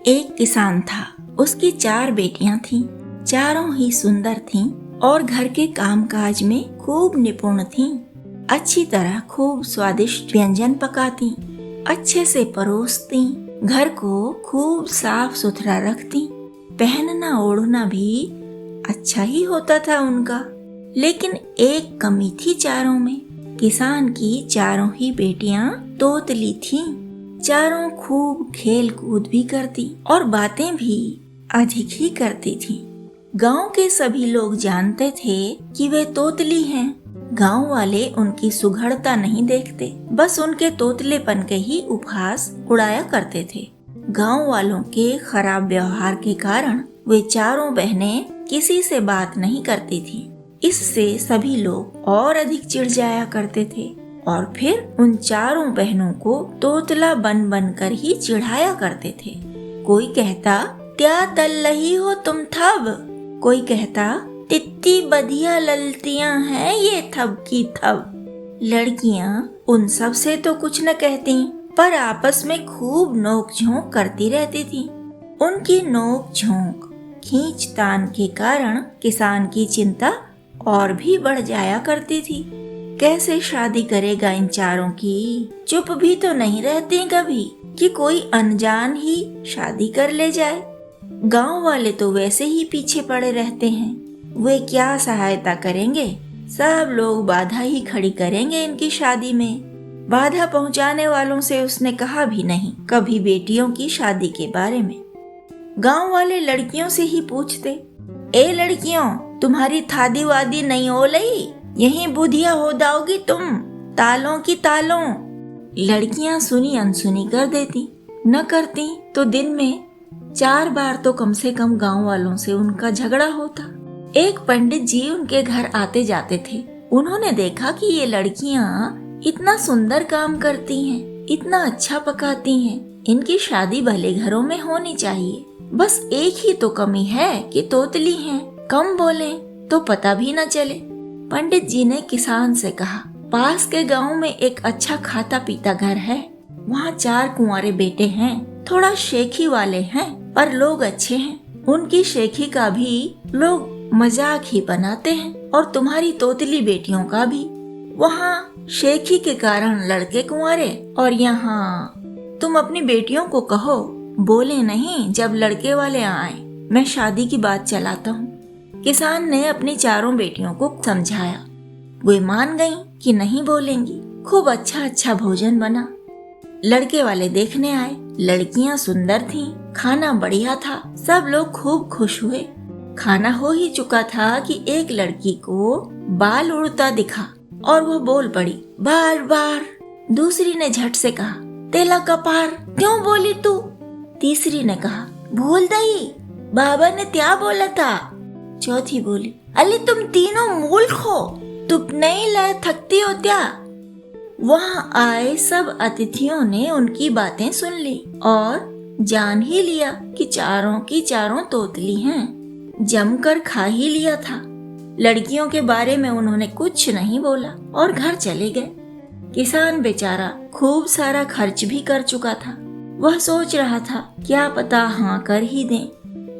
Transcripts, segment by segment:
एक किसान था। उसकी 4 बेटियां थीं। चारों ही सुंदर थीं और घर के कामकाज में खूब निपुण थीं। अच्छी तरह खूब स्वादिष्ट व्यंजन पकाती, अच्छे से परोसती, घर को खूब साफ सुथरा रखती। पहनना ओढ़ना भी अच्छा ही होता था उनका। लेकिन एक कमी थी चारों में। किसान की चारों ही बेटियां तोतली थीं। चारों खूब खेल कूद भी करती और बातें भी अधिक ही करती थीं। गांव के सभी लोग जानते थे कि वे तोतली हैं। गांव वाले उनकी सुघड़ता नहीं देखते, बस उनके तोतलेपन के ही उपहास उड़ाया करते थे। गांव वालों के खराब व्यवहार के कारण वे चारों बहनें किसी से बात नहीं करती थीं। इससे सभी लोग और अधिक चिढ़ जाया करते थे और फिर उन चारों बहनों को तोतला बन बन कर ही चिढ़ाया करते थे। कोई कहता, क्या तल रही हो तुम थब? कोई कहता, तित्ती बढ़िया ललतियां हैं ये थब की थब। लड़कियां उन सब से तो कुछ न कहती, पर आपस में खूब नोक झोंक करती रहती थी। उनकी नोक झोंक खींचतान के कारण किसान की चिंता और भी बढ़ जाया करती थी। कैसे शादी करेगा इन चारों की? चुप भी तो नहीं रहती कभी कि कोई अनजान ही शादी कर ले जाए। गांव वाले तो वैसे ही पीछे पड़े रहते हैं। वे क्या सहायता करेंगे? सब लोग बाधा ही खड़ी करेंगे इनकी शादी में। बाधा पहुंचाने वालों से उसने कहा भी नहीं कभी बेटियों की शादी के बारे में। गांव वाले लड़कियों से ही पूछते, ए लड़कियों, तुम्हारी थादी वादी नहीं हो लई? यहीं बुधिया हो जाओगी तुम, तालों की तालों। लड़कियां सुनी अनसुनी कर देती, न करती तो दिन में 4 बार तो कम से कम गांव वालों से उनका झगड़ा होता। एक पंडित जी उनके घर आते जाते थे। उन्होंने देखा कि ये लड़कियां इतना सुंदर काम करती हैं, इतना अच्छा पकाती हैं, इनकी शादी भले घरों में होनी चाहिए। बस एक ही तो कमी है कि तोतली हैं, कम बोलें तो पता भी न चले। पंडित जी ने किसान से कहा, पास के गांव में एक अच्छा खाता पीता घर है। वहाँ 4 कुंवारे बेटे हैं, थोड़ा शेखी वाले हैं, पर लोग अच्छे हैं। उनकी शेखी का भी लोग मजाक ही बनाते हैं और तुम्हारी तोतली बेटियों का भी। वहाँ शेखी के कारण लड़के कुंवारे और यहाँ तुम अपनी बेटियों को कहो बोले नहीं जब लड़के वाले आए, मैं शादी की बात चलाता हूँ। किसान ने अपनी चारों बेटियों को समझाया। वे मान गईं कि नहीं बोलेंगी। खूब अच्छा अच्छा भोजन बना। लड़के वाले देखने आए। लड़कियां सुंदर थीं, खाना बढ़िया था। सब लोग खूब खुश हुए। खाना हो ही चुका था कि एक लड़की को बाल उड़ता दिखा और वह बोल पड़ी, बार बार। दूसरी ने झट से कहा, तेला कपार, क्यों बोली तू? तीसरी ने कहा, भूल दई, बाबा ने क्या बोला था? चौथी बोली, अली तुम तीनों मूर्ख हो, तुम नहीं ला थकती हो क्या? वहाँ आए सब अतिथियों ने उनकी बातें सुन ली और जान ही लिया कि चारों की चारों तोतली हैं। जमकर खा ही लिया था। लड़कियों के बारे में उन्होंने कुछ नहीं बोला और घर चले गए। किसान बेचारा खूब सारा खर्च भी कर चुका था। वह सोच रहा था क्या पता हाँ कर ही दें।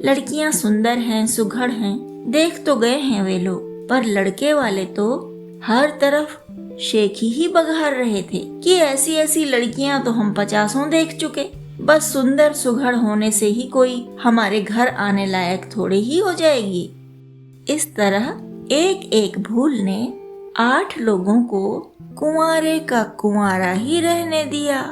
लड़कियां सुंदर हैं, सुघड़ हैं, देख तो गए हैं वे लोग, पर लड़के वाले तो हर तरफ शेखी ही बघार रहे थे कि ऐसी ऐसी लड़कियां तो हम 50 देख चुके। बस सुंदर सुघड़ होने से ही कोई हमारे घर आने लायक थोड़ी ही हो जाएगी। इस तरह एक एक भूल ने 8 लोगों को कुंवारे का कुंवारा ही रहने दिया।